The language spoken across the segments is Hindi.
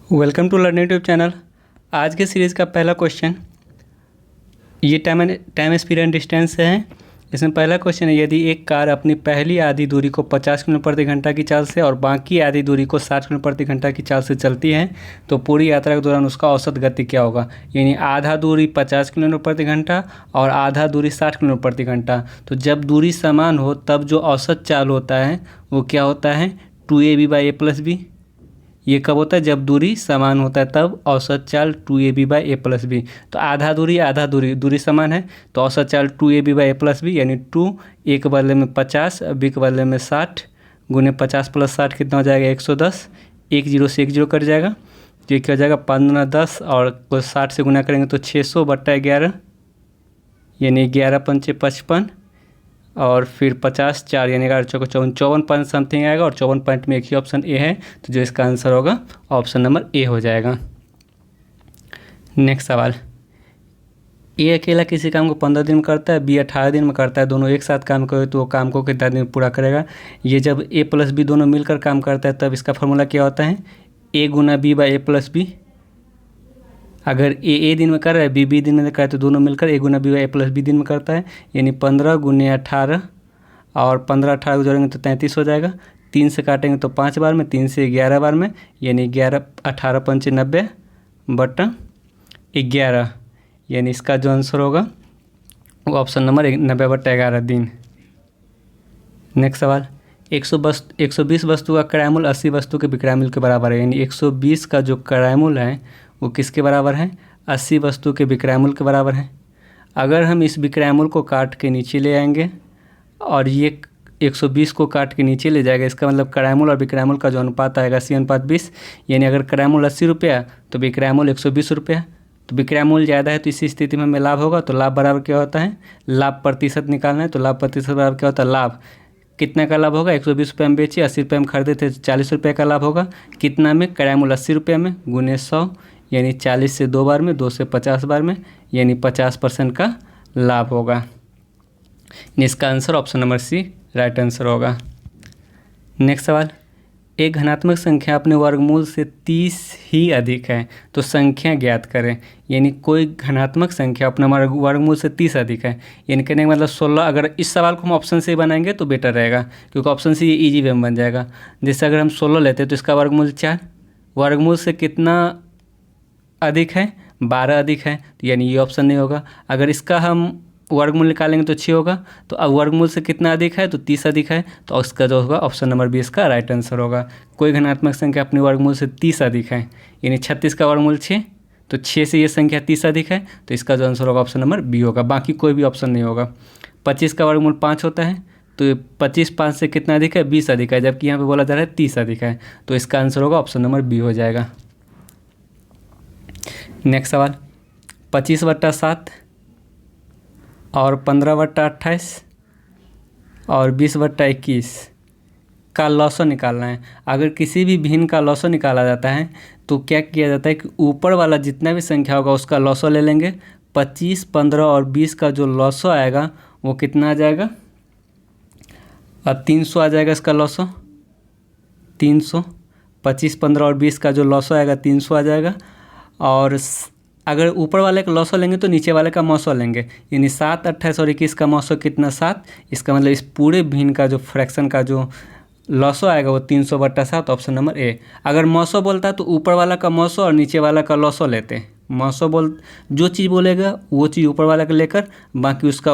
Welcome to learn YouTube channel. आज के सीरीज़ का पहला क्वेश्चन ये टाइम स्पीड एंड डिस्टेंस से है। इसमें पहला क्वेश्चन है, यदि एक कार अपनी पहली आधी दूरी को 50 किलोमीटर प्रति घंटा की चाल से और बाकी आधी दूरी को 60 किलोमीटर प्रति घंटा की चाल से चलती है तो पूरी यात्रा के दौरान उसका औसत गति क्या होगा। यानी आधा दूरी 50 किलोमीटर प्रति घंटा और आधा दूरी 60 किलोमीटर प्रति घंटा। तो जब दूरी समान हो तब जो औसत चाल होता है वो क्या होता है, 2ab/a+b। ये कब होता है, जब दूरी समान होता है तब औसत चाल 2ab/a+b। तो आधा दूरी समान है तो औसत चाल 2ab/a+b, यानी 2 a के बदले में 50, b के बदले में 60 गुने 50 + 60 कितना हो जाएगा 110। 1 0 से 1 0 कट जाएगा तो ये क्या हो जाएगा 15 10 और 60 से गुना करेंगे तो 600/11 यानी 11 पंचे 55 और फिर 50 4 यानी 11 चौको 54 पॉइंट समथिंग आएगा और 54 पॉइंट में एक ही ऑप्शन ए है, तो जो इसका आंसर होगा ऑप्शन नंबर ए हो जाएगा। नेक्स्ट सवाल, ए अकेला किसी काम को 15 दिन में करता है, बी 18 दिन में करता है, दोनों एक साथ काम करे तो वो काम को कितना दिन में पूरा करेगा। ये जब ए प्लस बी दोनों मिलकर काम करता है तब इसका फॉर्मूला क्या होता है, a गुना b/a+b। अगर ए दिन में कर रहा है, बी दिन में कर रहा है तो दोनों मिलकर a गुना b/a+b दिन में करता है, यानी 15 गुने 18 और 15 18 को जोड़ेंगे तो 33 हो जाएगा। 3 से काटेंगे तो 5 बार में, 3 से 11 बार में, यानी 11 18 पंचे 90/11, यानी इसका जो आंसर होगा वो ऑप्शन नंबर 90/11 दिन। नेक्स्ट सवाल, 120 वस्तु का क्रय मूल्य 80 वस्तु के विक्रय मूल्य के बराबर है। यानी 120 का जो क्रय मूल्य है वो किसके बराबर है, 80 वस्तु के विक्रय मूल्य के बराबर है। अगर हम इस विक्रय मूल्य को काट के नीचे ले आएंगे और ये 120 को काट के नीचे ले जाएगा, इसका मतलब क्रय मूल्य और विक्रय मूल्य का जो अनुपात आएगा 80:20। यानी अगर क्रय मूल्य 80 रुपया तो विक्रय मूल्य 120 रुपया। तो विक्रय मूल्य ज़्यादा है तो इसी स्थिति में हमें लाभ होगा। तो लाभ बराबर क्या होता है, लाभ प्रतिशत निकालना है। तो लाभ प्रतिशत बराबर क्या होता है, लाभ कितना का लाभ होगा, 120 रुपये में बेचे 80 रुपये में खरीदे थे 40 रुपये का लाभ होगा। कितना में, क्रय मूल्य 80 रुपये में गुने 100, यानी 40 से 2 बार में, 2 से 50 बार में, यानी 50% का लाभ होगा। इसका answer option number C right answer होगा। नेक्स्ट सवाल, एक धनात्मक संख्या अपने वर्गमूल से 30 ही अधिक है तो संख्या ज्ञात करें। यानी कोई धनात्मक संख्या अपने वर्गमूल से 30 अधिक है, यानी कहने का मतलब 16। अगर इस सवाल को हम ऑप्शन से बनाएंगे तो बेटर रहेगा, क्योंकि ऑप्शन से ये ईजी वे में बन जाएगा। जैसे अगर हम 16 लेते हैं तो इसका वर्गमूल 4, वर्गमूल से कितना अधिक है, 12 अधिक है, तो यानी ये ऑप्शन नहीं होगा। अगर इसका हम वर्गमूल निकालेंगे तो 6 होगा। तो अब वर्गमूल से कितना अधिक है, तो 30 अधिक है, तो इसका जो होगा ऑप्शन नंबर बी इसका राइट आंसर होगा। कोई धनात्मक संख्या अपने वर्गमूल से 30 अधिक है, यानी 36 का वर्गमूल 6, तो 6 से ये संख्या 30 अधिक है, तो इसका जो आंसर होगा ऑप्शन नंबर बी होगा। बाकी कोई भी ऑप्शन नहीं होगा। 25 का वर्गमूल 5 होता है, तो 25 5 से कितना अधिक है, 20 अधिक है, जबकि यहाँ पे बोला जा रहा है 30 अधिक है, तो इसका आंसर होगा ऑप्शन नंबर बी हो जाएगा। नेक्स्ट सवाल, 25/7 और 15/28 और 20/21 का लॉसो निकालना है। अगर किसी भी भिन्न का लॉसो निकाला जाता है तो क्या किया जाता है कि ऊपर वाला जितना भी संख्या होगा उसका लॉसो ले लेंगे। 25 15 और 20 का जो लॉसो आएगा वो कितना आ जाएगा, 300 आ जाएगा इसका लॉसो, 300। 25 15 और 20 का जो लॉसो आएगा 300 आ जाएगा। और अगर ऊपर वाले का लॉसो लेंगे तो नीचे वाले का मौसो लेंगे, यानी 7 28 और 21 का मौसो कितना 7। इसका मतलब इस पूरे भिन्न का जो फ्रैक्शन का जो लॉसो आएगा वो 300/7, ऑप्शन नंबर ए। अगर मौसो बोलता है तो ऊपर वाला का मौसो और नीचे वाला का लॉसो लेते हैं। मौसो जो चीज़ बोलेगा वो चीज़ ऊपर वाला का लेकर बाकी उसका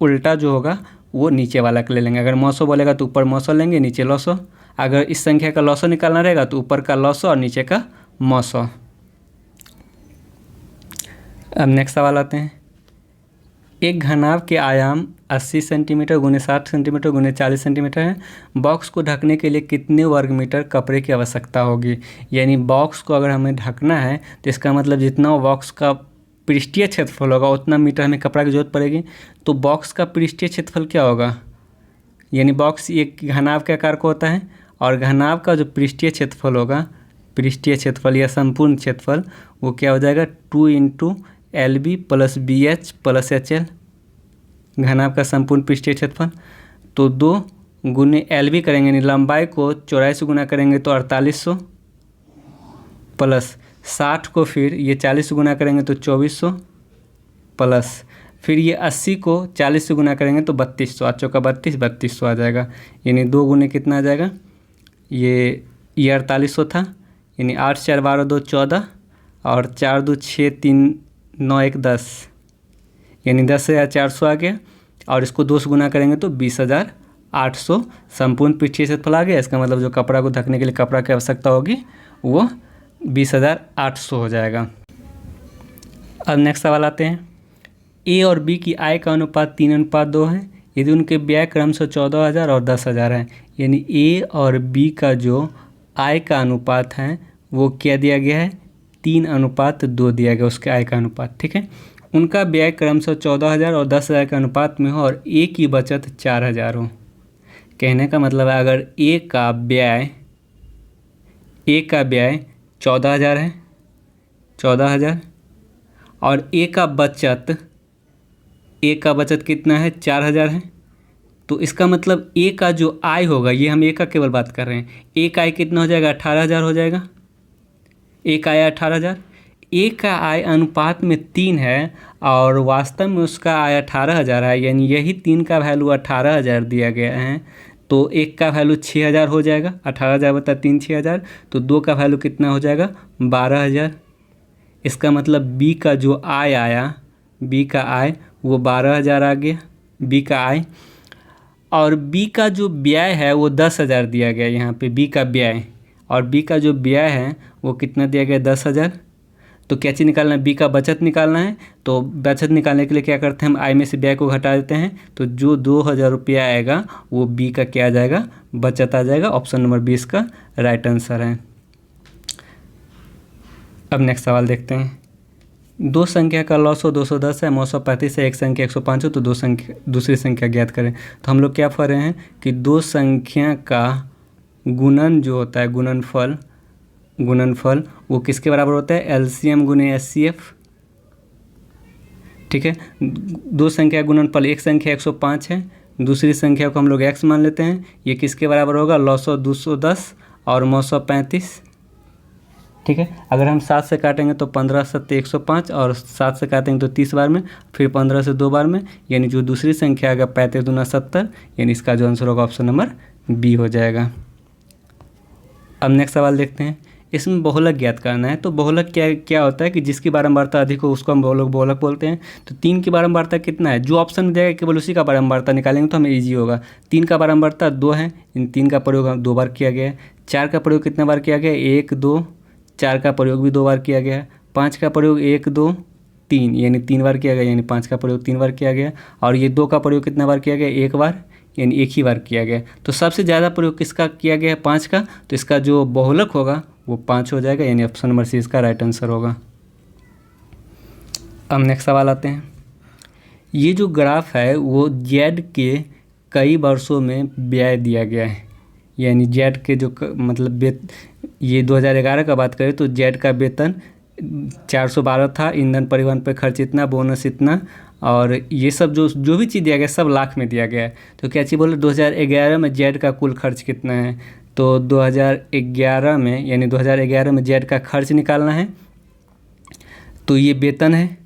उल्टा जो होगा वो नीचे वाला का ले लेंगे। अगर मौसो बोलेगा तो ऊपर मौसो लेंगे, नीचे लॉसो। अगर इस संख्या का लॉसो निकालना रहेगा तो ऊपर का लॉसो और नीचे का मौसो। अब नेक्स्ट सवाल आते हैं, एक घनाभ के आयाम 80 सेंटीमीटर गुने 60 सेंटीमीटर गुने 40 सेंटीमीटर है। बॉक्स को ढकने के लिए कितने वर्ग मीटर कपड़े की आवश्यकता होगी। यानी बॉक्स को अगर हमें ढकना है तो इसका मतलब जितना बॉक्स का पृष्ठीय क्षेत्रफल होगा उतना मीटर हमें कपड़ा की जरूरत पड़ेगी। तो बॉक्स का पृष्ठीय क्षेत्रफल क्या होगा, यानी बॉक्स एक घनाभ के आकार का होता है और घनाभ का जो पृष्ठीय क्षेत्रफल होगा, पृष्ठीय क्षेत्रफल या संपूर्ण क्षेत्रफल, वो क्या हो जाएगा 2 × LB + BH + HL, घनाभ का संपूर्ण पृष्ठीय क्षेत्रफल। तो 2 × LB करेंगे, यानी लंबाई को चौड़ाई से गुना करेंगे तो 4800 प्लस 60 को फिर ये 40 से गुना करेंगे तो 2400 प्लस फिर ये 80 को 40 से गुना करेंगे तो 3200, 8 चौका 32, 3200 आ जाएगा। यानी 2 गुने कितना आ जाएगा, ये 4800 था। यानी 8 4 12 2 14 और 4 2 6 3 9 1 10, यानी 10,400 आ गया। और इसको 2 से गुना करेंगे तो 20,800 संपूर्ण पृष्ठीय क्षेत्रफल आ गया। इसका मतलब जो कपड़ा को ढकने के लिए कपड़ा की आवश्यकता होगी वो 20,800 हो जाएगा। अब नेक्स्ट सवाल आते हैं। ए और बी की आय का अनुपात 3:2 है यदि उनके व्यय क्रमशः 14,000 और 10,000 है। यानी ए और बी का जो आय का अनुपात है वो क्या दिया गया है, 3:2 दिया गया उसके आय का अनुपात। ठीक है, उनका व्यय क्रमशः 14,000 और 10,000 के अनुपात में हो और ए की बचत 4,000 हो। कहने का मतलब है अगर ए का व्यय 14,000 है, 14,000 और ए का बचत कितना है, 4,000 है, तो इसका मतलब ए का जो आय होगा, ये हम ए का केवल बात कर रहे हैं, ए का आय कितना हो जाएगा, 18,000 हो जाएगा। ए का आय 18,000, ए का आय अनुपात में 3 है और वास्तव में उसका आय 18,000 है। यानी यही 3 का वैल्यू 18,000 दिया गया है, तो एक का वैल्यू 6,000 हो जाएगा। 18,000 बता 3 6,000, तो 2 का वैल्यू कितना हो जाएगा, 12,000। इसका मतलब बी का जो आय आया, बी का आय वो 12,000 आ गया, बी का आय। और बी का जो व्यय है वो 10,000 दिया गया यहाँ पे, बी का व्यय, और बी का जो व्यय है वो कितना दिया गया, 10,000। तो क्या चीज़ निकालना है, बी का बचत निकालना है। तो बचत निकालने के लिए क्या करते हैं, हम आय में से व्यय को घटा देते हैं, तो जो 2,000 रुपया आएगा वो बी का क्या आ जाएगा, बचत आ जाएगा। ऑप्शन नंबर 20 का राइट आंसर है। अब नेक्स्ट सवाल देखते हैं। 2 संख्या का लॉस हो 210 है, 935 है, एक संख्या 105 हो, तो दूसरी संख्या ज्ञात करें। तो हम लोग क्या पढ़ रहे हैं कि 2 संख्या का गुणन जो होता है, गुणनफल वो किसके बराबर होता है, एलसीएम गुने एचसीएफ। ठीक है, 2 संख्या गुणनफल, एक संख्या 105 है, दूसरी संख्या को हम लोग x मान लेते हैं। ये किसके बराबर होगा, लॉसो 210 और 935। ठीक है, अगर हम 7 से काटेंगे तो 15 7 105 और 7 से काटेंगे तो 30 बार में, फिर 15 से 2 बार में, यानी जो दूसरी संख्या आएगा 35 दूना 70, यानी इसका जो आंसर होगा ऑप्शन नंबर बी हो जाएगा। अब नेक्स्ट सवाल देखते हैं। इसमें बहुलक ज्ञात करना है। तो बहुलक क्या होता है कि जिसकी बारंबारता अधिक हो उसको हम बहुलक बोलते हैं। तो 3 की बारंबारता कितना है, जो ऑप्शन में जाएगा केवल उसी का बारंबारता निकालेंगे तो हमें ईजी होगा। 3 का बारंबारता 2 है, इन 3 का प्रयोग 2 बार किया गया है। 4 का प्रयोग कितना बार किया गया, 1 2, 4 का प्रयोग भी 2 बार किया गया है। 5 का प्रयोग 1 2 3, यानी 3 बार किया गया, यानी 5 का प्रयोग 3 बार किया गया। और ये 2 का प्रयोग कितना बार किया गया, 1 बार, यानी 1 ही बार किया गया। तो सबसे ज़्यादा प्रयोग किसका किया गया है, 5 का, तो इसका जो बहुलक होगा वो 5 हो जाएगा, यानी ऑप्शन नंबर सी इसका राइट आंसर होगा। अब नेक्स्ट सवाल आते हैं। ये जो ग्राफ है वो जेड के कई वर्षों में व्यय दिया गया है। यानी जेड के जो मतलब ये 2011 का बात करें तो जेड का वेतन 412 था, ईंधन परिवहन पर खर्च इतना, बोनस इतना, और ये सब जो भी चीज़ दिया गया सब लाख में दिया गया है। तो क्या चीज़ बोले, 2011 में जेड का कुल खर्च कितना है, तो 2011 में, यानी 2011 में जेड का खर्च निकालना है। तो ये वेतन है,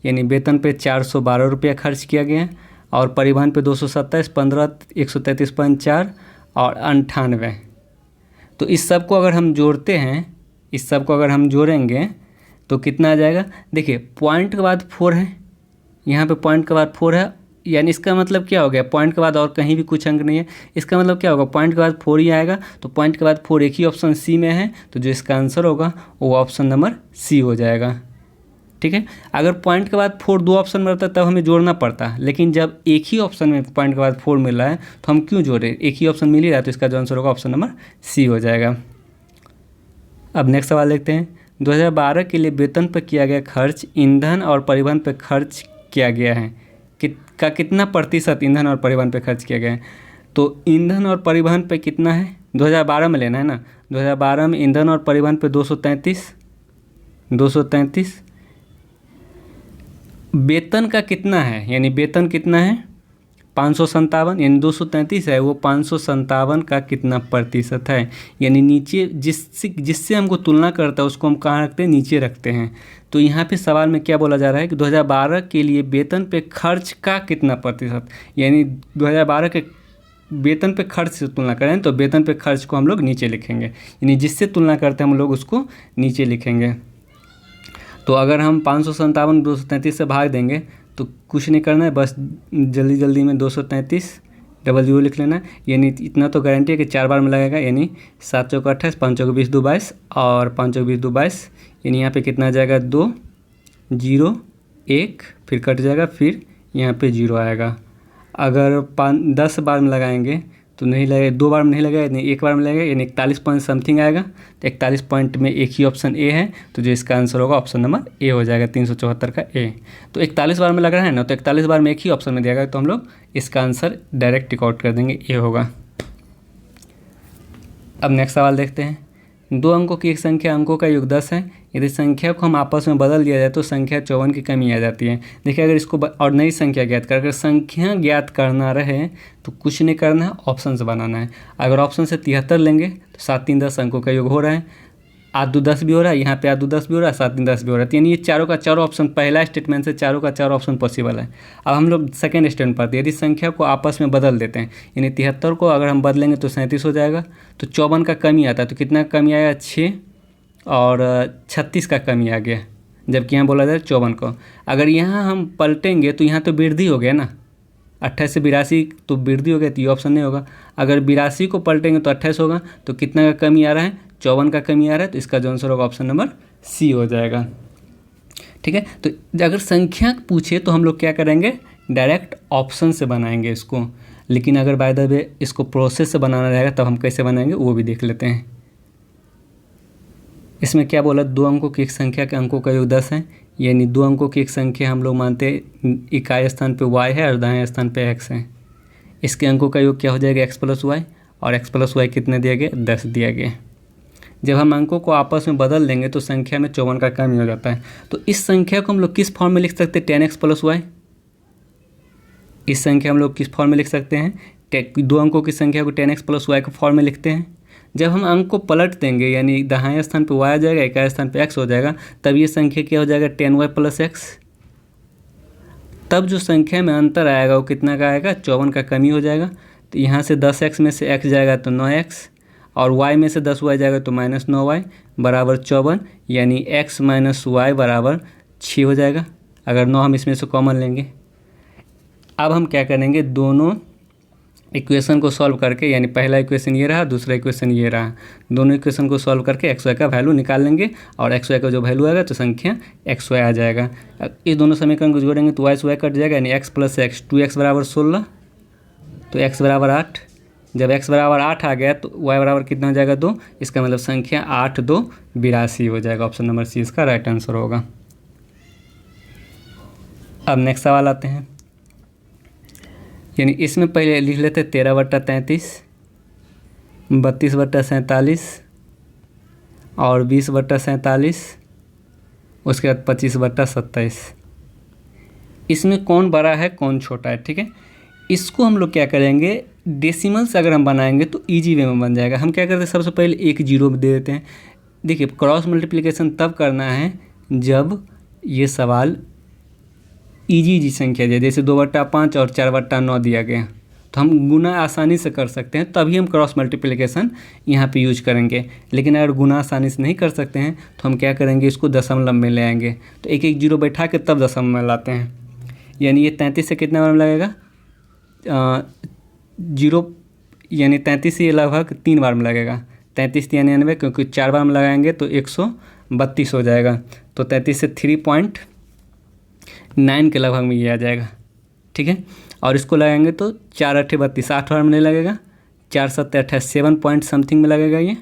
यानी वेतन पे 412 रुपया खर्च किया गया, और परिवहन पे 227, 15, 133.4 और 98। तो इस सब को अगर हम जोड़ते हैं, इस सब को अगर हम जोड़ेंगे तो कितना आ जाएगा, देखिए पॉइंट के बाद 4 है, यहाँ पे पॉइंट के बाद 4 है, यानी इसका मतलब क्या हो गया, पॉइंट के बाद और कहीं भी कुछ अंक नहीं है, इसका मतलब क्या होगा, पॉइंट के बाद 4 ही आएगा। तो पॉइंट के बाद 4 एक ही ऑप्शन सी में है, तो जो इसका आंसर होगा वो ऑप्शन नंबर सी हो जाएगा। ठीक है, अगर पॉइंट के बाद 4 2 ऑप्शन में रहता तब हमें जोड़ना पड़ता, लेकिन जब एक ही ऑप्शन में पॉइंट के बाद 4 मिल रहा है तो हम क्यों जोड़े, एक ही ऑप्शन मिल ही रहा है, तो इसका जो आंसर होगा ऑप्शन नंबर सी हो जाएगा। अब नेक्स्ट सवाल देखते हैं। 2012 के लिए वेतन पर किया गया खर्च ईंधन और परिवहन पर खर्च किया गया है, का कितना प्रतिशत ईंधन और परिवहन पे खर्च किया गया है। तो ईंधन और परिवहन पे कितना है, 2012 में लेना है ना, 2012 में ईंधन और परिवहन पे 233। वेतन का कितना है, यानी वेतन कितना है 557 यानी 233 है, वो 557 का कितना प्रतिशत है, यानी नीचे जिससे हमको तुलना करता है उसको हम कहाँ रखते हैं, नीचे रखते हैं। तो यहाँ पे सवाल में क्या बोला जा रहा है कि 2012 के लिए वेतन पे खर्च का कितना प्रतिशत, यानी 2012 के वेतन पे खर्च से तुलना करें तो वेतन पे खर्च को हम लोग नीचे लिखेंगे, यानी जिससे तुलना करते हैं हम लोग उसको नीचे लिखेंगे। तो अगर हम 557 233 से भाग देंगे तो कुछ नहीं करना है, बस जल्दी जल्दी में 233 डबल जीरो लिख लेना है, यानी इतना तो गारंटी है कि 4 बार में लगेगा, यानी 7 चौका 28, 5 चौका 20 2 22 और 5 चौका 20 2 22, यानी यहाँ पे कितना आ जाएगा 2 0 1, फिर कट जाएगा, फिर यहाँ पे 0 आएगा। अगर 10 बार में लगाएंगे तो नहीं लगेगा, 2 बार में नहीं लगेगा, यानी 1 बार में लगेगा, यानी 41 पॉइंट समथिंग आएगा। तो 41 पॉइंट में एक ही ऑप्शन ए है, तो जो इसका आंसर होगा ऑप्शन नंबर ए हो जाएगा, 374 का ए। तो 41 बार में लग रहा है ना, तो 41 बार में एक ही ऑप्शन में दिया गया, तो हम लोग इसका आंसर डायरेक्ट टिक आउट कर देंगे, ए होगा। अब नेक्स्ट सवाल देखते हैं। 2 अंकों की एक संख्या, अंकों का योग 10 है, यदि संख्या को हम आपस में बदल दिया जाए तो संख्या 54 की कमी आ जाती है। देखिए अगर इसको और नई संख्या ज्ञात कर, अगर संख्या ज्ञात करना रहे तो कुछ नहीं करना है, ऑप्शन से बनाना है। अगर ऑप्शन से 73 लेंगे तो 7 3 10 अंकों का योग हो रहा है, 8 2 10 भी हो रहा है, यहाँ पे 8 2 10 भी हो रहा है, 7 3 10 भी हो रहा है, यानी ये चारों का चारों ऑप्शन, पहला स्टेटमेंट से चारों का चारों ऑप्शन पॉसिबल है। अब हम लोग सेकेंड स्टेटमेंट पढ़ते हैं, यदि संख्या को आपस में बदल देते हैं, यानी 73 को अगर हम बदलेंगे तो 37 हो जाएगा, तो 54 का कमी आता है, तो कितना कमी आया 6 और 36 का कमी आ गया, जबकि यहाँ बोला जाए 54 को। अगर यहाँ हम पलटेंगे तो यहाँ तो वृद्धि हो गया ना, 28 से 82 तो वृद्धि हो गया, तो ये ऑप्शन नहीं होगा। अगर 82 को पलटेंगे तो 28 होगा, तो कितना का कमी आ रहा है 54 का कमी आ रहा है, तो इसका जो आंसर होगा ऑप्शन नंबर सी हो जाएगा। ठीक है, तो अगर संख्या पूछे तो हम लोग क्या करेंगे, डायरेक्ट ऑप्शन से बनाएंगे इसको, लेकिन अगर बाय द वे इसको प्रोसेस से बनाना रहेगा तब हम कैसे बनाएंगे वो भी देख लेते हैं। इसमें क्या बोला, 2 अंकों की एक संख्या के अंकों का योग 10 है, यानी 2 अंकों की एक संख्या हम लोग मानते हैं इकाई स्थान पे y है और दाएं स्थान पे x है। इसके अंकों का योग क्या हो जाएगा x प्लस वाई, और x प्लस वाई कितने दिया गया 10 दिया गया। जब हम अंकों को आपस में बदल देंगे तो संख्या में 54 का कमी हो जाता है। तो इस संख्या को हम लोग किस फॉर्म में लिख सकते हैं, 10x प्लस वाई। इस संख्या हम लोग किस फॉर्म में लिख सकते हैं, 2 अंकों की संख्या को 10x प्लस वाई के फॉर्म में लिखते हैं। जब हम अंक को पलट देंगे, यानी दाहिने स्थान पे y आ जाएगा, इकाई स्थान पे x हो जाएगा, तब ये संख्या क्या हो जाएगा 10y प्लस x। तब जो संख्या में अंतर आएगा वो कितना का आएगा, 54 का कमी हो जाएगा। तो यहाँ से 10x में से x जाएगा तो 9x, और y में से 10y जाएगा तो -9y बराबर 54, यानी x माइनस वाई बराबर 6 हो जाएगा। अगर 9 हम इसमें से कॉमन लेंगे। अब हम क्या करेंगे, दोनों इक्वेशन को सॉल्व करके, यानी पहला इक्वेशन ये रहा, दूसरा इक्वेशन ये रहा, दोनों इक्वेशन को सॉल्व करके एक्स वाई का वैल्यू निकाल लेंगे, और एक्स वाई का जो वैल्यू आएगा तो संख्या एक्स वाई आ जाएगा। इस दोनों समीकरण को जोड़ेंगे तो वाई से वाई कट जाएगा, यानी एक्स प्लस एक्स, 2x बराबर 16, तो x बराबर 8। जब x बराबर 8 आ गया तो y बराबर कितना हो जाएगा 2, इसका मतलब संख्या 8 2 82 हो जाएगा। ऑप्शन नंबर सी इसका राइट आंसर होगा। अब नेक्स्ट सवाल आते हैं, यानी इसमें पहले लिख लेते 13/33, 32/47 और 20/47, उसके बाद 25/27। इसमें कौन बड़ा है कौन छोटा है, ठीक है। इसको हम लोग क्या करेंगे, डेसिमल से अगर हम बनाएंगे तो इजी वे में बन जाएगा। हम क्या करते हैं, सबसे पहले एक जीरो दे देते हैं। देखिए क्रॉस मल्टीप्लिकेशन तब करना है जब ये सवाल इजी संख्या दिया, जैसे 2/5 और 4/9 दिया गया, तो हम गुना आसानी से कर सकते हैं, तभी हम क्रॉस मल्टीप्लिकेशन यहाँ पे यूज करेंगे। लेकिन अगर गुना आसानी से नहीं कर सकते हैं तो हम क्या करेंगे, इसको दशमलव में ले आएंगे, तो एक एक जीरो बैठा के तब दशमलव में लाते हैं। यानी ये 33 से कितना बार में लगेगा, जीरो, यानी 33 से ये लगभग 3 बार में लगेगा, 33 3 99, क्योंकि 4 बार में लगाएंगे तो 132 हो जाएगा। तो 33 से 3.9 के लगभग में ये आ जाएगा, ठीक है। और इसको लगाएंगे तो 4 8 32, 8 बार में नहीं लगेगा, 4 7 28, 7 पॉइंट समथिंग में लगेगा ये।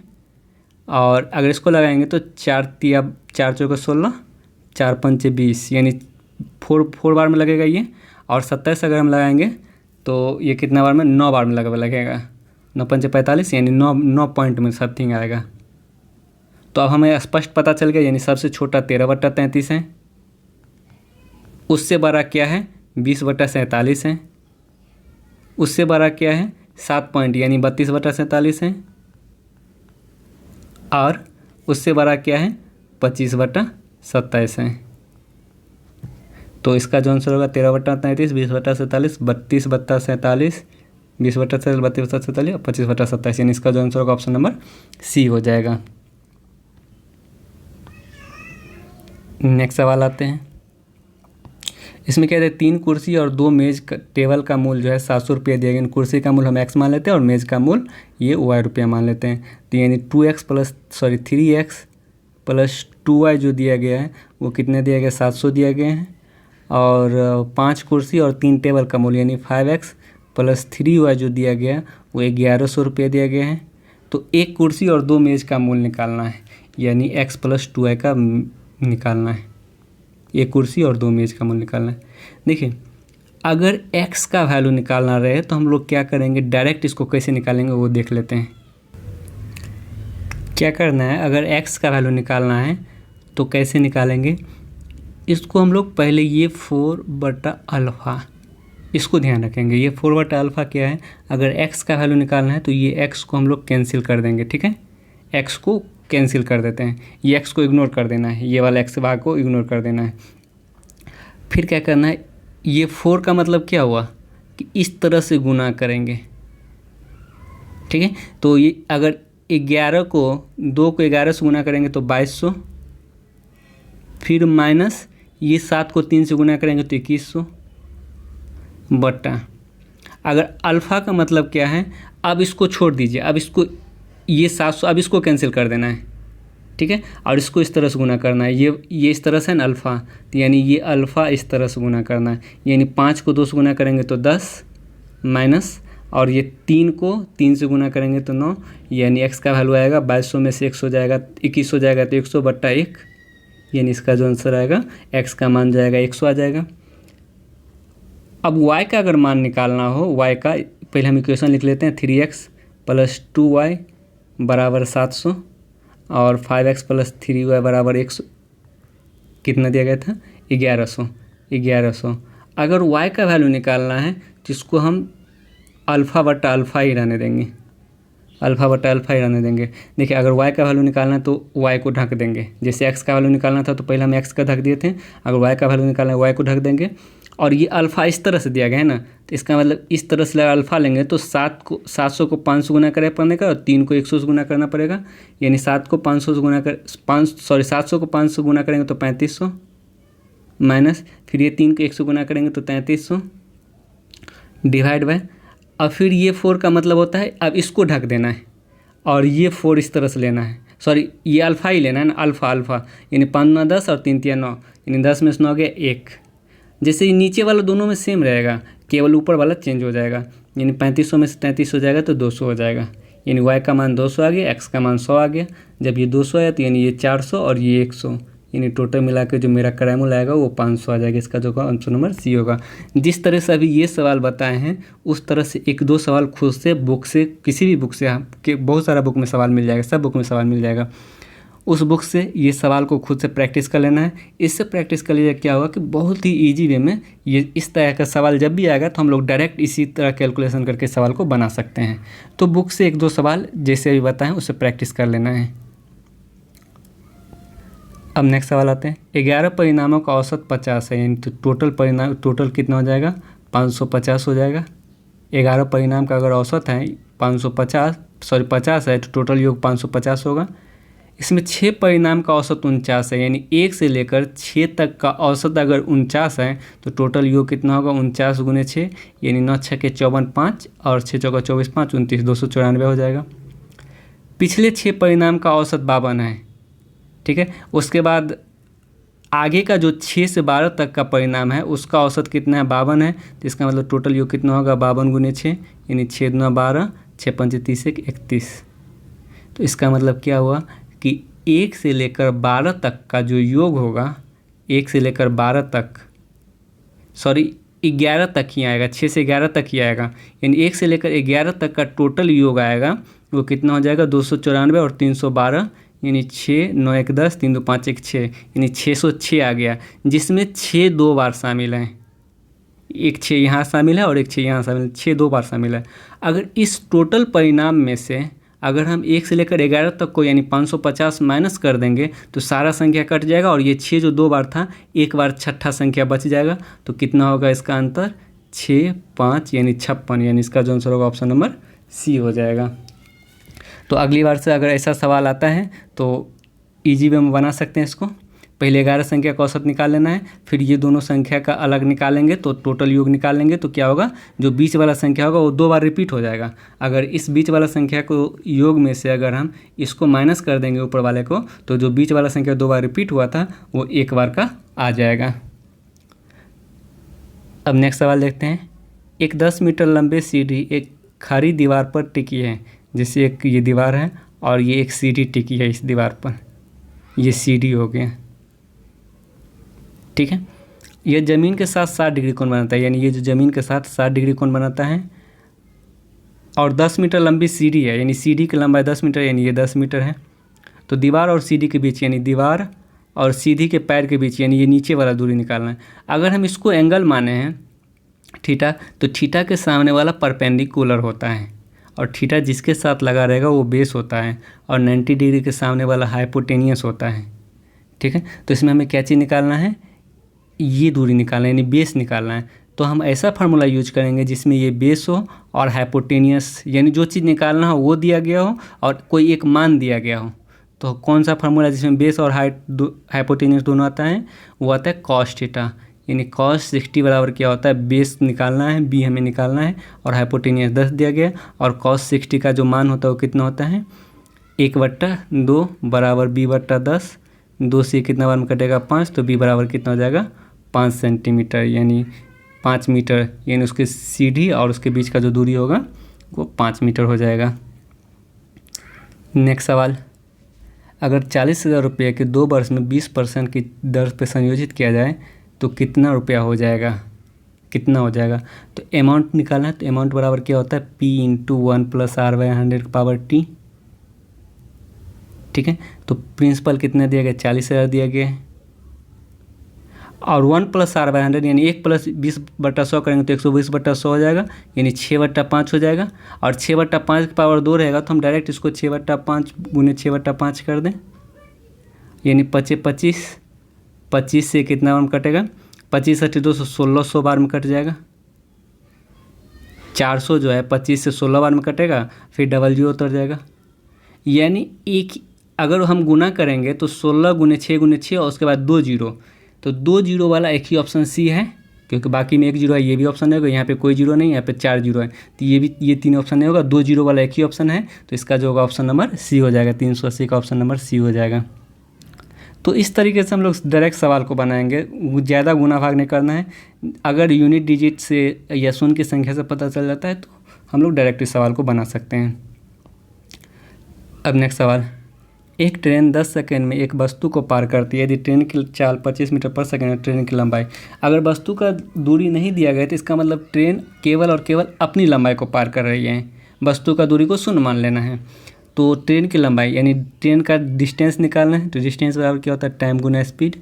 और अगर इसको लगाएंगे तो 4 3 4 4 16, 4 5 20, यानी 4 बार में लगेगा ये। और 27 अगर हम लगाएंगे तो ये कितना बार में, 9 बार में लगेगा, 9 5 45, यानी 9 पॉइंट में समथिंग आएगा। तो अब हमें स्पष्ट पता चल गया, यानी सबसे छोटा 13/33 है, उससे बड़ा क्या है 20/47 है, उससे बड़ा क्या है 7 पॉइंट यानी 32/47 है, और उससे बड़ा क्या है 25/27 है। तो इसका जो आंसर होगा 13/33, 20/47, 32/47, 20/47, 32/47 और 25/27, यानी इसका जो आंसर होगा ऑप्शन नंबर सी हो जाएगा। नेक्स्ट सवाल आते हैं। इसमें कहते हैं 3 कुर्सी और 2 मेज टेबल का मूल्य जो है 700 रुपये दिया गया। कुर्सी का मूल्य हम x मान लेते हैं और मेज का मूल्य ये y रुपया मान लेते हैं। तो यानी 3x प्लस 2y जो दिया गया है वो कितने दिया गया 700 दिया गया है, और 5 कुर्सी और 3 टेबल का मूल्य यानी 5x प्लस 3y जो दिया गया है वो 1100 रुपये दिया गया है। तो 1 कुर्सी और 2 मेज का मूल्य निकालना है, यानी x प्लस 2y का निकालना है। 1 कुर्सी और 2 मेज का मूल्य निकालना है। देखिए अगर x का वैल्यू निकालना रहे तो हम लोग क्या करेंगे, डायरेक्ट इसको कैसे निकालेंगे वो देख लेते हैं। क्या करना है, अगर x का वैल्यू निकालना है तो कैसे निकालेंगे, इसको हम लोग पहले ये 4/α इसको ध्यान रखेंगे। ये 4/α क्या है, अगर x का वैल्यू निकालना है तो ये x को हम लोग कैंसिल कर देंगे, ठीक है, x को कैंसिल कर देते हैं, ये x को इग्नोर कर देना है, ये वाला x भाग को इग्नोर कर देना है। फिर क्या करना है, ये 4 का मतलब क्या हुआ कि इस तरह से गुना करेंगे, ठीक है। तो ये अगर 11 को 2 को 11 से गुना करेंगे तो 2200, फिर माइनस ये 7 को 3 से गुना करेंगे तो 2100 बटा, अगर अल्फ़ा का मतलब क्या है, अब इसको छोड़ दीजिए, अब इसको ये 700 अब इसको कैंसिल कर देना है, ठीक है, और इसको इस तरह से गुना करना है। ये इस तरह से ना अल्फ़ा, तो यानी ये अल्फ़ा इस तरह से गुना करना है, यानी 5 को 2 से गुना करेंगे तो 10 माइनस, और ये 3 को 3 से गुना करेंगे तो 9, यानी x का वैल्यू आएगा 2200 में से 100 जाएगा 2100 जाएगा तो 100/1, यानी इसका जो आंसर आएगा x का मान जाएगा 100 आ जाएगा। अब y का अगर मान निकालना हो, y का पहले हम इक्वेशन लिख लेते हैं, 3x प्लस 2y बराबर 700 और 5x प्लस 3y बराबर 100, कितना दिया गया था 1100। अगर y का वैल्यू निकालना है जिसको हम अल्फ़ा ही रहने देंगे, देखिए अगर y का वैल्यू निकालना है तो y को ढक देंगे, जैसे x का वैल्यू निकालना था तो पहले हम x का ढक दिए थे, अगर y का वैल्यू निकालना है y को ढक देंगे। और ये अल्फ़ा इस तरह से दिया गया है ना, तो इसका मतलब इस तरह से अल्फ़ा लेंगे तो 700 को 500 गुना करना पड़ेगा और 3 को 100 से गुना करना पड़ेगा, यानी 700 को 500 गुना करेंगे तो 3500 माइनस, फिर ये 3 को 100 गुना करेंगे तो 3300 डिवाइड बाय, अब फिर ये 4 का मतलब होता है अब इसको ढक देना है और ये 4 इस तरह से लेना है, सॉरी ये अल्फ़ा ही लेना है ना, अल्फ़ा यानी 5 9 10 और 3 3 9, यानी 10 में से 9 गया 1। जैसे ये नीचे वाला दोनों में सेम रहेगा, केवल ऊपर वाला चेंज हो जाएगा, यानी 3500 में से 33 हो जाएगा तो 200 हो जाएगा, यानी y का मान 200 आ गया, x का मान 100 आ गया। जब ये 200 आया तो यानी ये 400 और ये 100, यानी टोटल मिला के जो मेरा करामूल आएगा वो 500 आ जाएगा। इसका जो आंसर नंबर सी होगा। जिस तरह से अभी ये सवाल बताए हैं उस तरह से 1-2 सवाल खुद से बुक से, किसी भी बुक से, आपके बहुत सारा बुक में सवाल मिल जाएगा, सब बुक में सवाल मिल जाएगा, उस बुक से ये सवाल को खुद से प्रैक्टिस कर लेना है। इससे प्रैक्टिस कर लीजिए, क्या होगा कि बहुत ही ईजी वे में ये इस तरह का सवाल जब भी आएगा तो हम लोग डायरेक्ट इसी तरह कैलकुलेशन करके सवाल को बना सकते हैं। तो बुक से 1-2 सवाल जैसे अभी बताएं उससे प्रैक्टिस कर लेना है। अब नेक्स्ट सवाल आते हैं। 11 परिणामों का औसत 50 है, यानी तो टोटल कितना हो जाएगा 550 हो जाएगा। 11 परिणाम का अगर औसत है 50 है तो टोटल योग 550 होगा। इसमें 6 परिणाम का औसत 49 है, यानी 1 से लेकर 6 तक का औसत अगर 49 है तो टोटल योग कितना होगा 49 गुने 6, यानी 9 6 के 54 5 और 6 चौका 24 5 29 294 हो जाएगा। पिछले 6 परिणाम का औसत 52 है, ठीक है। उसके बाद आगे का जो 6 से 12 तक का परिणाम है उसका औसत कितना है 52 है, तो इसका मतलब टोटल योग कितना होगा 52 गुने 6, यानी 6 9 12 6 5 30 31। तो इसका मतलब क्या हुआ कि 1 से लेकर 12 तक का जो योग होगा, 1 से लेकर 12 तक, सॉरी 11 तक ही आएगा, 6 से 11 तक ही आएगा, यानी 1 से लेकर 11 तक का टोटल योग आएगा वो कितना हो जाएगा 294 और 312, यानी 6 9 1 10 3 2 5 1 6, यानी 606 आ गया, जिसमें 6 2 बार शामिल हैं, एक 6 यहाँ शामिल है और एक 6 यहाँ शामिल है, 6 2 बार शामिल है। अगर इस टोटल परिणाम में से अगर हम 1 से लेकर 11 तक को यानी 550 माइनस कर देंगे तो सारा संख्या कट जाएगा और ये 6 जो 2 बार था, एक बार छठा संख्या बच जाएगा। तो कितना होगा इसका अंतर? 6 5 यानी 56, यानी इसका जो आंसर होगा ऑप्शन नंबर सी हो जाएगा। तो अगली बार से अगर ऐसा सवाल आता है तो इजी वे में बना सकते हैं इसको। पहले 11 संख्या का औसत निकाल लेना है, फिर ये दोनों संख्या का अलग निकालेंगे तो टोटल योग निकाल लेंगे। तो क्या होगा, जो बीच वाला संख्या होगा वो 2 बार रिपीट हो जाएगा। अगर इस बीच वाला संख्या को योग में से अगर हम इसको माइनस कर देंगे ऊपर वाले को, तो जो बीच वाला संख्या 2 बार रिपीट हुआ था वो 1 बार का आ जाएगा। अब नेक्स्ट सवाल देखते हैं। एक 10 मीटर लंबे सीढ़ी एक खाली दीवार पर टिकी है, जैसे एक ये दीवार है और ये एक सीढ़ी टिकी है इस दीवार पर, ये सीढ़ी हो गया, ठीक है। ये ज़मीन के साथ 60 डिग्री कोण बनाता है, यानी ये जो ज़मीन के साथ 60 डिग्री कोण बनाता है और 10 मीटर लंबी सीढ़ी है, यानी सीढ़ी की लंबाई 10 मीटर, यानी ये 10 मीटर है। तो दीवार और सीढ़ी के बीच, यानी दीवार और सीढ़ी के पैर के बीच, यानी ये नीचे वाला दूरी निकालना है। अगर हम इसको एंगल माने हैं थीटा, तो थीटा के सामने वाला परपेंडिकुलर होता है और थीटा जिसके साथ लगा रहेगा वो बेस होता है और 90 डिग्री के सामने वाला हाइपोटेनियस होता है, ठीक है। तो इसमें हमें क्या चीज़ निकालना है, ये दूरी निकालना है, यानी बेस निकालना है। तो हम ऐसा फार्मूला यूज करेंगे जिसमें ये बेस हो और हाइपोटेनियस, यानी जो चीज़ निकालना हो वो दिया गया हो और कोई एक मान दिया गया हो। तो कौन सा फार्मूला जिसमें बेस और हाइपोटेनियस दोनों आता है, वो आता है कॉस थीटा, यानी कॉस 60 बराबर क्या होता है, बेस निकालना है, बी हमें निकालना है और हाइपोटेनियस 10 दिया गया और कॉस 60 का जो मान होता है वो कितना होता है, 1/2 बराबर b/10। 2 से कितना बार में कटेगा 5, तो b बराबर कितना हो जाएगा 5 सेंटीमीटर, यानी 5 मीटर, यानी उसकी सीढ़ी और उसके बीच का जो दूरी होगा वो 5 मीटर हो जाएगा। नेक्स्ट सवाल। अगर 40,000 रुपये के 2 वर्ष में 20% की दर पर संयोजित किया जाए तो कितना रुपया हो जाएगा, कितना हो जाएगा। तो अमाउंट निकालना है, तो अमाउंट बराबर क्या होता है, p × 1 + r/100⁻t, ठीक है। तो प्रिंसिपल कितना दिया गया, 40,000 दिया गया है और 1 + r/100 यानी 1 + 20/100 करेंगे तो 120/100 हो जाएगा, यानी 6/5 हो जाएगा। और 6/5 की पावर 2 रहेगा तो हम डायरेक्ट इसको 6/5 × 6/5 कर दें, यानी 25 25 से कितना बार में कटेगा, 25 × 200 1600 बार में कट जाएगा। 400 जो है 25 से 16 बार में कटेगा, फिर डबल जीरो उतर जाएगा। यानी एक अगर हम गुना करेंगे तो 16 × 6 × 6 और उसके बाद 2 जीरो, तो 2 जीरो वाला एक ही ऑप्शन सी है, क्योंकि बाकी में 1 जीरो है, ये भी ऑप्शन है, यहाँ पे कोई जीरो नहीं, यहाँ पे 4 जीरो है, तो ये 3 ऑप्शन नहीं होगा, 2 जीरो वाला एक ही ऑप्शन है। तो इसका जो होगा ऑप्शन नंबर सी हो जाएगा, 380 का ऑप्शन नंबर सी हो जाएगा। तो इस तरीके से हम लोग डायरेक्ट सवाल को बनाएंगे, ज़्यादा गुना भाग नहीं करना है। अगर यूनिट डिजिट से या शून्य की संख्या से पता चल जाता है तो हम लोग डायरेक्ट इस सवाल को बना सकते हैं। अब नेक्स्ट सवाल। एक ट्रेन 10 सेकंड में एक वस्तु को पार करती है, यदि ट्रेन की चाल 25 मीटर पर सेकंड है, ट्रेन की लंबाई। अगर वस्तु का दूरी नहीं दिया गया तो इसका मतलब ट्रेन केवल और केवल अपनी लंबाई को पार कर रही है, वस्तु का दूरी को शून्य मान लेना है। तो ट्रेन की लंबाई यानी ट्रेन का डिस्टेंस निकालना है, तो डिस्टेंस बराबर क्या होता है, टाइम गुना स्पीड।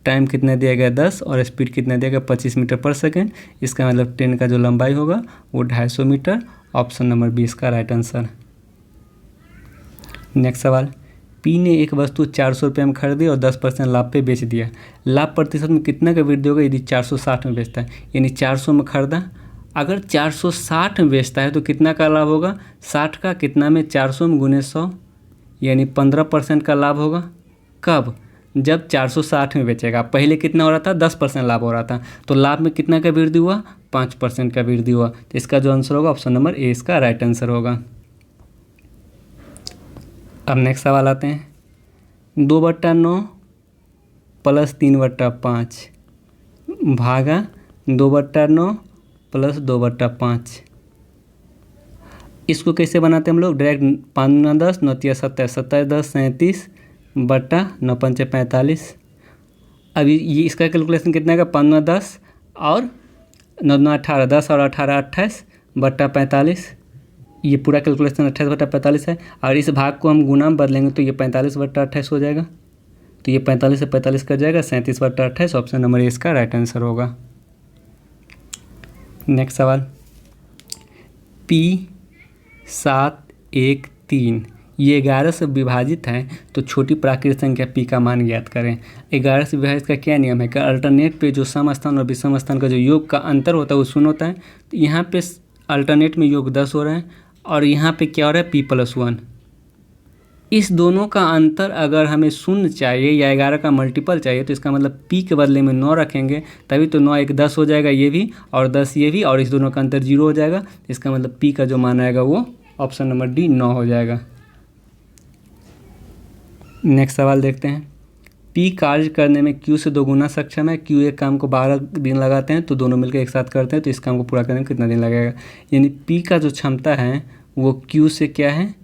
टाइम कितना दिया गया 10 और स्पीड कितना दिया गया 25 मीटर पर सेकंड। इसका मतलब ट्रेन का जो लंबाई होगा वो 250 मीटर। ऑप्शन नंबर 20 का राइट आंसर। नेक्स्ट सवाल। पी ने एक वस्तु 400 रुपये में खरीदी और 10% लाभ पे बेच दिया। लाभ प्रतिशत में कितना का वृद्धि होगा यदि 460 में बेचता है, यानी 400 में खरीदा, अगर 460 में बेचता है तो कितना का लाभ होगा, 60 का कितना में 400 में गुने 100, यानी 15% का लाभ होगा। कब, जब 460 में बेचेगा। पहले कितना हो रहा था, 10% लाभ हो रहा था, तो लाभ में कितना का वृद्धि हुआ, 5% का वृद्धि हुआ। तो इसका जो आंसर होगा ऑप्शन नंबर ए इसका राइट आंसर होगा। अब नेक्स्ट सवाल आते हैं। 2/9 + 3/5 भागा 2/9 + 2/5। इसको कैसे बनाते हैं हम लोग, डायरेक्ट 5 × 10 9 × 27 27 10 37 बटा 9 × 5 45। अभी ये इसका कैलकुलेशन कितना का, 5 × 10 और 9 × 18 10 और 18 28 बटा 45। ये पूरा कैलकुलेशन 28 बटा 45 है, और इस भाग को हम गुना में बदलेंगे तो ये 45 बटा 28 हो जाएगा। तो ये 45 से 45 कट जाएगा, 37 बटा 28। ऑप्शन नंबर ए इसका राइट आंसर होगा। नेक्स्ट सवाल, P713 ये 11 से विभाजित है तो छोटी प्राकृतिक संख्या P का मान ज्ञात करें। 11 से विभाजित का क्या नियम है कि अल्टरनेट पे जो सम स्थान और विषम स्थान का जो योग का अंतर होता है वो शून्य होता है। तो यहाँ पे अल्टरनेट में योग 10 हो रहा है और यहाँ पे क्या हो रहा है P+1। इस दोनों का अंतर अगर हमें शून्य चाहिए या 11 का मल्टीपल चाहिए तो इसका मतलब P के बदले में 9 रखेंगे, तभी तो 9 एक 10 हो जाएगा ये भी और 10 ये भी, और इस दोनों का अंतर 0 हो जाएगा। इसका मतलब P का जो मान आएगा वो ऑप्शन नंबर डी 9 हो जाएगा। नेक्स्ट सवाल देखते हैं, P कार्य करने में Q से 2 गुना सक्षम है। Q एक काम को 12 दिन लगाते हैं तो दोनों मिलकर एक साथ करते हैं तो इस काम को पूरा करने में कितना दिन लगेगा। यानी P का जो क्षमता है वो Q से क्या है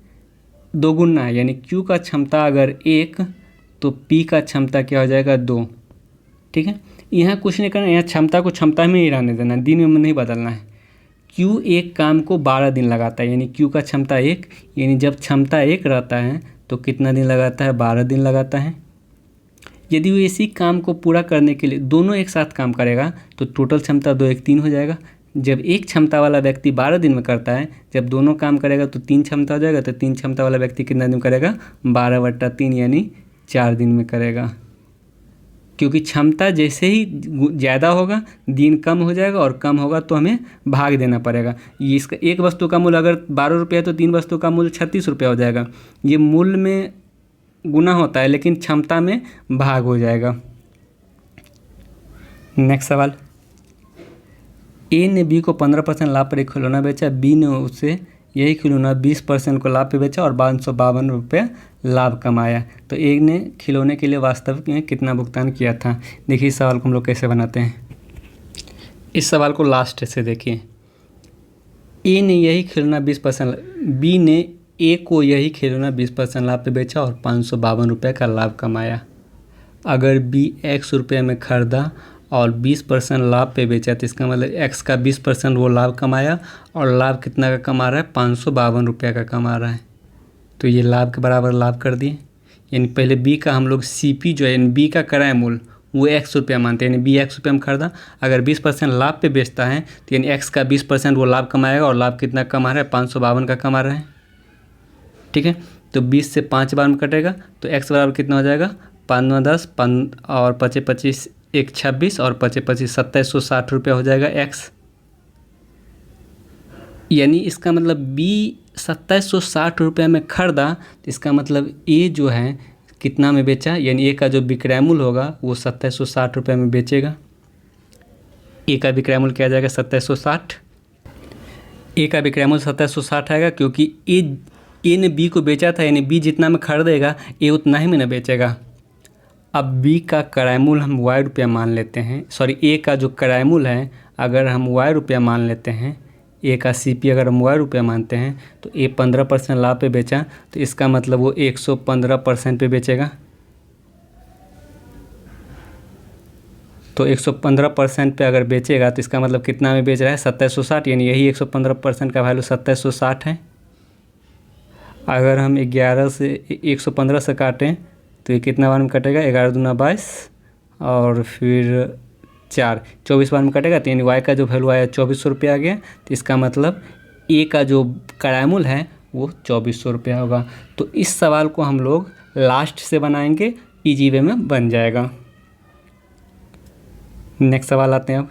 2 गुना है। यानी Q का क्षमता अगर 1 तो P का क्षमता क्या हो जाएगा 2। ठीक है, यहाँ कुछ नहीं करना, यहाँ क्षमता को क्षमता में ही रहने देना, दिन में नहीं बदलना है। Q एक काम को 12 दिन लगाता है, यानी Q का क्षमता 1, यानी जब क्षमता 1 रहता है तो कितना दिन लगाता है 12 दिन लगाता है। यदि वो इसी काम को पूरा करने के लिए दोनों एक साथ काम करेगा तो टोटल क्षमता 2 1 3 हो जाएगा। जब एक क्षमता वाला व्यक्ति 12 दिन में करता है, जब दोनों काम करेगा तो 3 क्षमता हो जाएगा। तो 3 क्षमता वाला व्यक्ति कितना दिन करेगा 12/3 यानी 4 दिन में करेगा। क्योंकि क्षमता जैसे ही ज़्यादा होगा दिन कम हो जाएगा और कम होगा तो हमें भाग देना पड़ेगा। ये इसका एक वस्तु का मूल्य अगर 12 रुपया है तो 3 वस्तु का मूल्य 36 रुपया हो जाएगा। ये मूल्य में गुना होता है लेकिन क्षमता में भाग हो जाएगा। नेक्स्ट सवाल, A ने B को 15% लाभ पर एक खिलौना बेचा। B ने उसे यही खिलौना 20% को लाभ पे बेचा और 552 रुपये लाभ कमाया। तो A ने खिलौने के लिए वास्तविक में कितना भुगतान किया था। देखिए इस सवाल को हम लोग कैसे बनाते हैं। इस सवाल को लास्ट से देखिए, A ने यही खिलौना 20%, B ने A को यही खिलौना 20% लाभ पे बेचा और 552 रुपये का लाभ कमाया। अगर B X रुपये में खरीदा और 20% लाभ पे बेचा तो इसका मतलब X का 20% वो लाभ कमाया और लाभ कितना का कमा रहा है 552 रुपये का कमा रहा है। तो ये लाभ के बराबर लाभ कर दिए। यानी पहले B का हम लोग CP जो है यानी B का क्रय मूल्य वो X रुपया मानते हैं, यानी B X रुपये में खरीदा। अगर 20% लाभ पे बेचता है तो यानी X का 20% वो लाभ कमाएगा और लाभ कितना कमा रहा है 552 का कमा रहा है। ठीक है, तो 20 से 5 बार में कटेगा तो X बराबर कितना हो जाएगा 5 9 10 और 25 25 1 26 और 25 25 2760 रुपया हो जाएगा X। यानी इसका मतलब B 2760 रुपये में खरीदा तो इसका मतलब A जो है कितना में बेचा, यानी A का जो विक्रय मूल्य होगा वो 2760 रुपये में बेचेगा। A का विक्रय मूल्य क्या आ जाएगा 2760। A का विक्रय मूल्य 2760 आएगा क्योंकि A ने B को बेचा था, यानी B जितना में खरीदेगा A उतना ही में न बेचेगा। अब B का क्रय मूल्य हम Y रुपया मान लेते हैं, सॉरी A का जो क्रय मूल्य है अगर हम Y रुपया मान लेते हैं, A का CP अगर हम Y रुपया मानते हैं तो A 15% लाभ पे बेचा तो इसका मतलब वो 115% पे बेचेगा। तो 115% पे अगर बेचेगा तो इसका मतलब कितना में बेच रहा है 2760, यानी यही 115% का वैल्यू 2760 है। अगर हम 11 से 115 से काटें तो ये कितना बार में कटेगा 11 दूना 22 और फिर 4 24 बार में कटेगा। तो यानी Y का जो वैल्यू आया 2400 रुपया आ गया। तो इसका मतलब A का जो क्रय मूल्य है वो 2400 रुपया होगा। तो इस सवाल को हम लोग लास्ट से बनाएंगे, ईजी वे में बन जाएगा। नेक्स्ट सवाल आते हैं अब,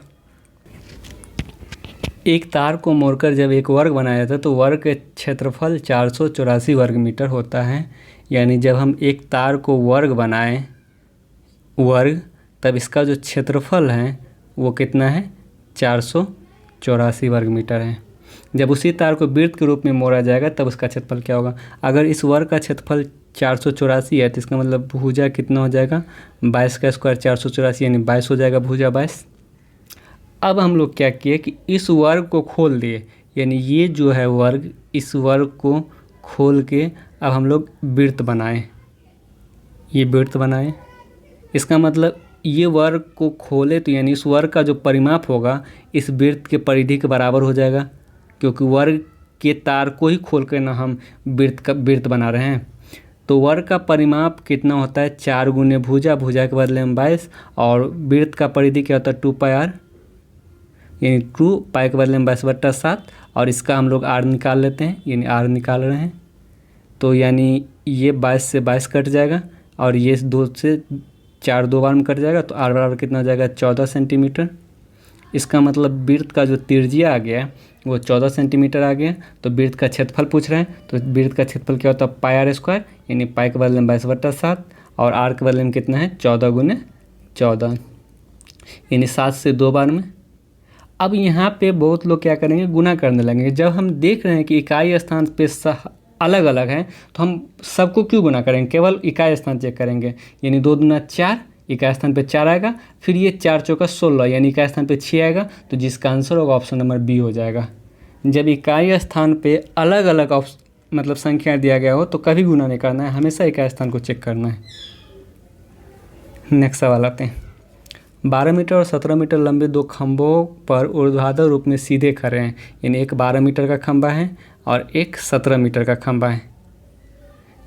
एक तार को मोड़कर जब एक वर्ग बनाया जाता है तो वर्ग के क्षेत्रफल 484 वर्ग मीटर होता है। यानी जब हम एक तार को वर्ग बनाएं वर्ग, तब इसका जो क्षेत्रफल है वो कितना है 484 वर्ग मीटर है। जब उसी तार को वृत्त के रूप में मोड़ा जाएगा तब उसका क्षेत्रफल क्या होगा। अगर इस वर्ग का क्षेत्रफल 484 है तो इसका मतलब भुजा कितना हो जाएगा 22 का स्क्वायर 484 यानी 22 हो जाएगा भुजा 22। अब हम लोग क्या किए कि इस वर्ग को खोल दिए, यानी ये जो है वर्ग, इस वर्ग को खोल के अब हम लोग वृत्त बनाएं, ये वृत्त बनाएं। इसका मतलब ये वर्ग को खोले तो यानी इस वर्ग का जो परिमाप होगा इस वृत्त के परिधि के बराबर हो जाएगा, क्योंकि वर्ग के तार को ही खोल के ना हम वृत्त बना रहे हैं। तो वर्ग का परिमाप कितना होता है 4 गुने भुजा, भुजा के बदले में 22, और वृत्त का परिधि क्या होता है 2πr। यानी ट्रू पाई के बदले में 22/7, और इसका हम लोग आर निकाल लेते हैं, यानी आर निकाल रहे हैं। तो यानी ये 22 से 22 कट जाएगा और ये 2 से 4 2 बार में कट जाएगा, तो आर बराबर कितना हो जाएगा 14 सेंटीमीटर। इसका मतलब वृत्त का जो त्रिज्या आ गया वो 14 सेंटीमीटर आ गया। तो वृत्त का क्षेत्रफल पूछ रहे हैं, तो वृत्त का क्षेत्रफल क्या होता है पाई आर स्क्वायर, यानी पाई के बदले में 22/7 और आर के बदले में कितना है 14 × 14, यानी 7 से 2 बार में। अब यहाँ पे बहुत लोग क्या करेंगे गुना करने लगेंगे। जब हम देख रहे हैं कि इकाई स्थान पे अलग अलग हैं तो हम सबको क्यों गुना करेंगे, केवल इकाई स्थान चेक करेंगे। यानी 2 दूना 4, इकाई स्थान पे 4 आएगा, फिर ये 4 चौका 16, यानी इकाई स्थान पे 6 आएगा, तो जिसका आंसर होगा ऑप्शन नंबर बी हो जाएगा। जब इकाई स्थान पे अलग अलग मतलब संख्या दिया गया हो तो कभी गुना नहीं करना है, हमेशा इकाई स्थान को चेक करना है। नेक्स्ट सवाल आते हैं। 12 मीटर और 17 मीटर लंबे 2 खंभों पर ऊर्ध्वाधर रूप में सीधे खड़े हैं, यानी एक 12 मीटर का खंभा है और एक 17 मीटर का खंभा है।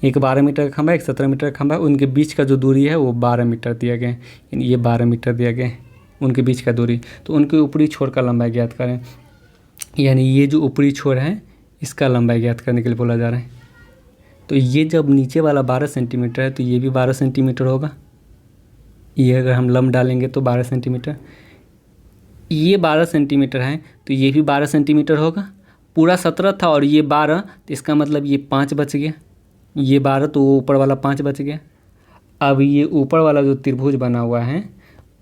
एक 12 मीटर का खंभा, एक 17 मीटर का खंभा, उनके बीच का जो दूरी है वो 12 मीटर दिया गया है, यानी ये 12 मीटर दिया गया है उनके बीच का दूरी। तो उनके ऊपरी छोर का लंबाई ज्ञात करें, यानी ये जो ऊपरी छोर है इसका लंबाई ज्ञात करने के लिए बोला जा रहा है। तो ये जब नीचे वाला 12 सेंटीमीटर है तो ये भी 12 सेंटीमीटर होगा। ये अगर हम लंब डालेंगे तो 12 सेंटीमीटर, ये 12 सेंटीमीटर है तो ये भी 12 सेंटीमीटर होगा। पूरा 17 था और ये 12, तो इसका मतलब ये 5 बच गया, ये 12 तो वो ऊपर वाला 5 बच गया। अब ये ऊपर वाला जो त्रिभुज बना हुआ है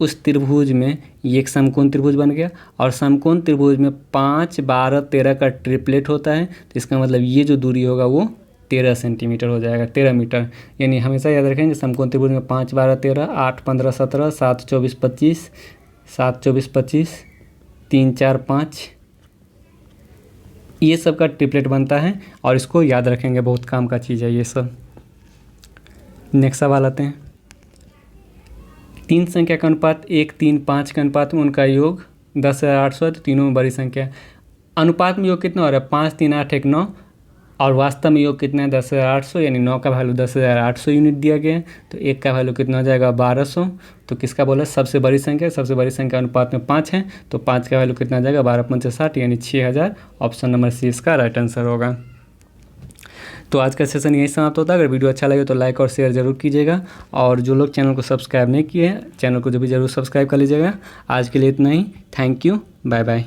उस त्रिभुज में ये एक समकोण त्रिभुज बन गया, और समकोण त्रिभुज में 5, 12, 13 का ट्रिपलेट होता है, तो इसका मतलब ये जो दूरी होगा वो 13 सेंटीमीटर हो जाएगा, 13 मीटर। यानी हमेशा याद रखेंगे समकोण त्रिभुज में 5, 12, 13, 8, 15, 17, 7, 24, 25, 7, 24, 25, 3, 4, 5, ये सब का ट्रिपलेट बनता है, और इसको याद रखेंगे, बहुत काम का चीज़ है ये सब। नेक्स्ट सवाल आते हैं। 3 संख्या का अनुपात 1, 3, 5 के अनुपात में उनका योग 10,800 है, तो तीनों में बड़ी संख्या है। अनुपात में योग कितना हो रहा है 5, 3, 8, 1, 9, और वास्तव में योग कितना है 10,800, यानी 9 का वैल्यू 10,800 यूनिट दिया गया है, तो 1 का वैल्यू कितना हो जाएगा 1200। तो किसका बोला सबसे बड़ी संख्या, सबसे बड़ी संख्या अनुपात में 5 है, तो 5 का वैल्यू कितना आ जाएगा 12 × 5 = 60, यानी 6000। ऑप्शन नंबर सी इसका राइट आंसर होगा। तो आज का सेशन यही समाप्त होता है। अगर वीडियो अच्छा लगे तो लाइक और शेयर जरूर कीजिएगा, और जो लोग चैनल को सब्सक्राइब नहीं किए हैं चैनल को जो भी जरूर सब्सक्राइब कर लीजिएगा। आज के लिए इतना ही, थैंक यू, बाय बाय।